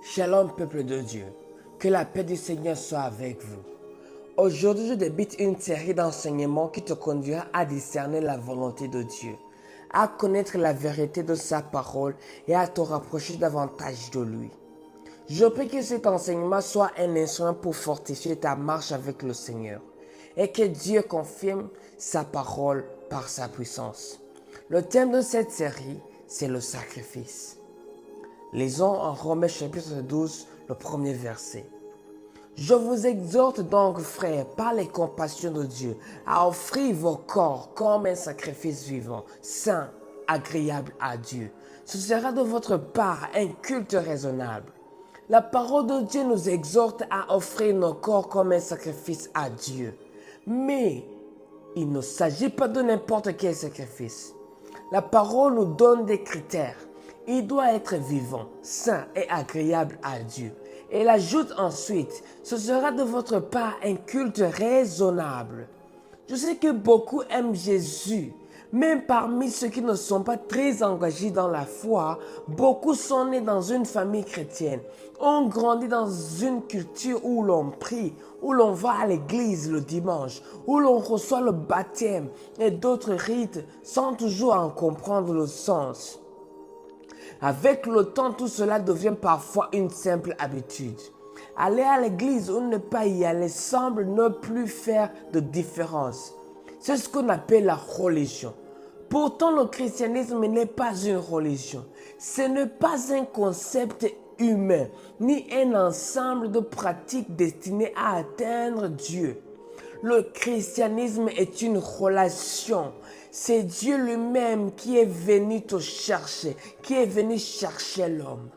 Shalom peuple de Dieu, que la paix du Seigneur soit avec vous. Aujourd'hui je débute une série d'enseignements qui te conduira à discerner la volonté de Dieu, à connaître la vérité de sa parole et à te rapprocher davantage de lui. Je prie que cet enseignement soit un instrument pour fortifier ta marche avec le Seigneur et que Dieu confirme sa parole par sa puissance. Le thème de cette série, c'est le sacrifice. Lisons en Romains chapitre 12, le premier verset. Je vous exhorte donc, frères, par les compassions de Dieu, à offrir vos corps comme un sacrifice vivant, saint, agréable à Dieu. Ce sera de votre part un culte raisonnable. La parole de Dieu nous exhorte à offrir nos corps comme un sacrifice à Dieu. Mais il ne s'agit pas de n'importe quel sacrifice. La parole nous donne des critères. Il doit être vivant, saint et agréable à Dieu. Et elle ajoute ensuite, ce sera de votre part un culte raisonnable. Je sais que beaucoup aiment Jésus. Même parmi ceux qui ne sont pas très engagés dans la foi, beaucoup sont nés dans une famille chrétienne, ont grandi dans une culture où l'on prie, où l'on va à l'église le dimanche, où l'on reçoit le baptême et d'autres rites sans toujours en comprendre le sens. Avec le temps, tout cela devient parfois une simple habitude. Aller à l'église ou ne pas y aller semble ne plus faire de différence. C'est ce qu'on appelle la religion. Pourtant, le christianisme n'est pas une religion. Ce n'est pas un concept humain, ni un ensemble de pratiques destinées à atteindre Dieu. Le christianisme est une relation. C'est Dieu lui-même qui est venu te chercher, qui est venu chercher l'homme.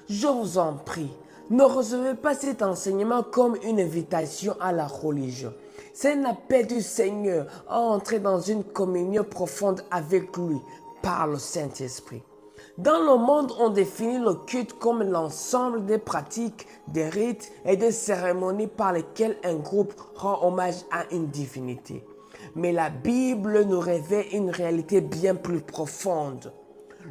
Je vous en prie, ne recevez pas cet enseignement comme une invitation à la religion. C'est un appel du Seigneur à entrer dans une communion profonde avec lui par le Saint-Esprit. Dans le monde, on définit le culte comme l'ensemble des pratiques, des rites et des cérémonies par lesquelles un groupe rend hommage à une divinité. Mais la Bible nous révèle une réalité bien plus profonde.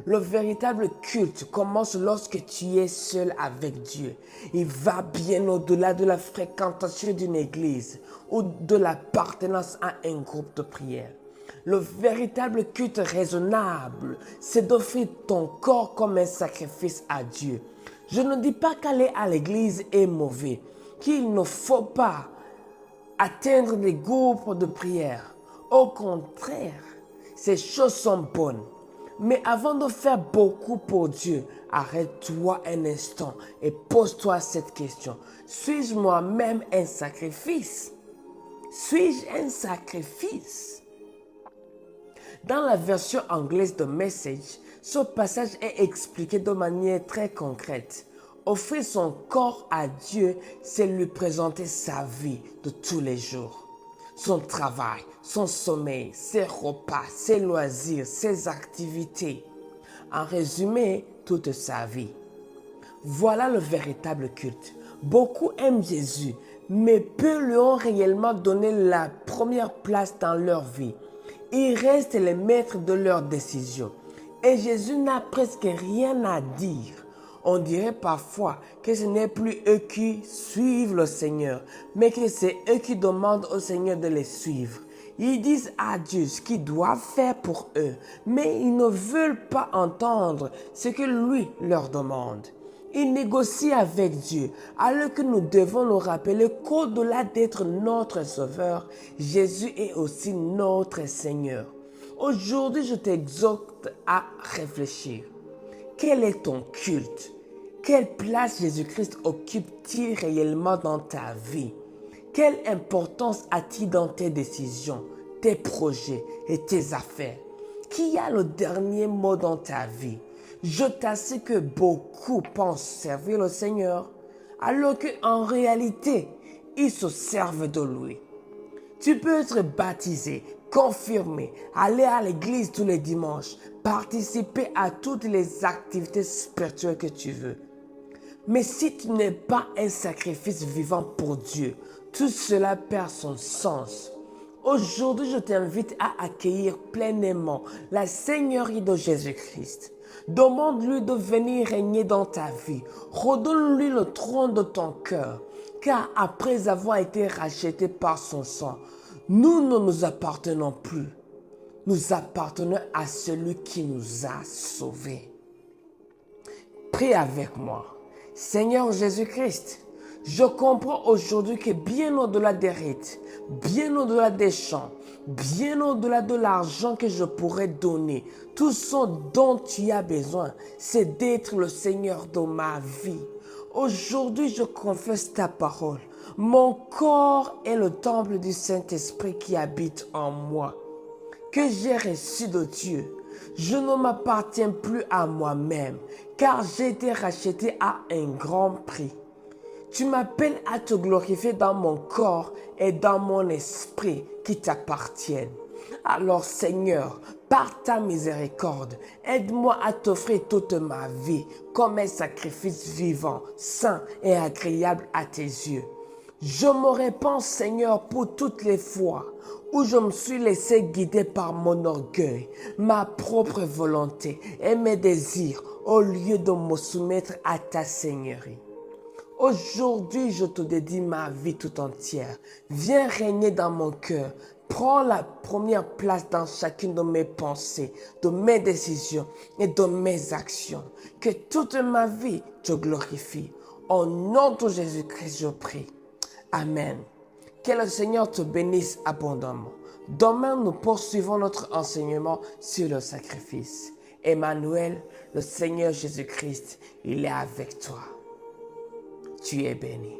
Le véritable culte commence lorsque tu es seul avec Dieu. Il va bien au-delà de la fréquentation d'une église ou de l'appartenance à un groupe de prière. Le véritable culte raisonnable, c'est d'offrir ton corps comme un sacrifice à Dieu. Je ne dis pas qu'aller à l'église est mauvais, qu'il ne faut pas atteindre des groupes de prière. Au contraire, ces choses sont bonnes. Mais avant de faire beaucoup pour Dieu, arrête-toi un instant et pose-toi cette question. Suis-je moi-même un sacrifice? Suis-je un sacrifice? Dans la version anglaise de Message, ce passage est expliqué de manière très concrète. Offrir son corps à Dieu, c'est lui présenter sa vie de tous les jours. Son travail, son sommeil, ses repas, ses loisirs, ses activités. En résumé, toute sa vie. Voilà le véritable culte. Beaucoup aiment Jésus, mais peu lui ont réellement donné la première place dans leur vie. Ils restent les maîtres de leurs décisions. Et Jésus n'a presque rien à dire. On dirait parfois que ce n'est plus eux qui suivent le Seigneur, mais que c'est eux qui demandent au Seigneur de les suivre. Ils disent à Dieu ce qu'ils doivent faire pour eux, mais ils ne veulent pas entendre ce que lui leur demande. Ils négocient avec Dieu, alors que nous devons nous rappeler qu'au-delà d'être notre Sauveur, Jésus est aussi notre Seigneur. Aujourd'hui, je t'exhorte à réfléchir. Quel est ton culte? Quelle place Jésus-Christ occupe-t-il réellement dans ta vie? Quelle importance a-t-il dans tes décisions, tes projets et tes affaires? Qui a le dernier mot dans ta vie? Je t'assure que beaucoup pensent servir le Seigneur, alors qu'en réalité, ils se servent de lui. Tu peux être baptisé, confirmé, aller à l'église tous les dimanches, participer à toutes les activités spirituelles que tu veux. Mais si tu n'es pas un sacrifice vivant pour Dieu, tout cela perd son sens. Aujourd'hui, je t'invite à accueillir pleinement la Seigneurie de Jésus-Christ. Demande-lui de venir régner dans ta vie. Redonne-lui le trône de ton cœur. Car après avoir été rachetés par son sang, nous ne nous appartenons plus. Nous appartenons à celui qui nous a sauvés. Prie avec moi. Seigneur Jésus-Christ, je comprends aujourd'hui que bien au-delà des rites, bien au-delà des chants, bien au-delà de l'argent que je pourrais donner, tout ce dont tu as besoin, c'est d'être le Seigneur de ma vie. Aujourd'hui, je confesse ta parole. Mon corps est le temple du Saint-Esprit qui habite en moi, que j'ai reçu de Dieu. Je ne m'appartiens plus à moi-même, car j'ai été racheté à un grand prix. Tu m'appelles à te glorifier dans mon corps et dans mon esprit qui t'appartiennent. Alors Seigneur, par ta miséricorde, aide-moi à t'offrir toute ma vie comme un sacrifice vivant, saint et agréable à tes yeux. Je me répands, Seigneur, pour toutes les fois où je me suis laissé guider par mon orgueil, ma propre volonté et mes désirs au lieu de me soumettre à ta seigneurie. Aujourd'hui, je te dédie ma vie tout entière. Viens régner dans mon cœur. Prends la première place dans chacune de mes pensées, de mes décisions et de mes actions. Que toute ma vie te glorifie. Au nom de Jésus-Christ, je prie. Amen. Que le Seigneur te bénisse abondamment. Demain, nous poursuivons notre enseignement sur le sacrifice. Emmanuel, le Seigneur Jésus-Christ, il est avec toi. Tu es béni.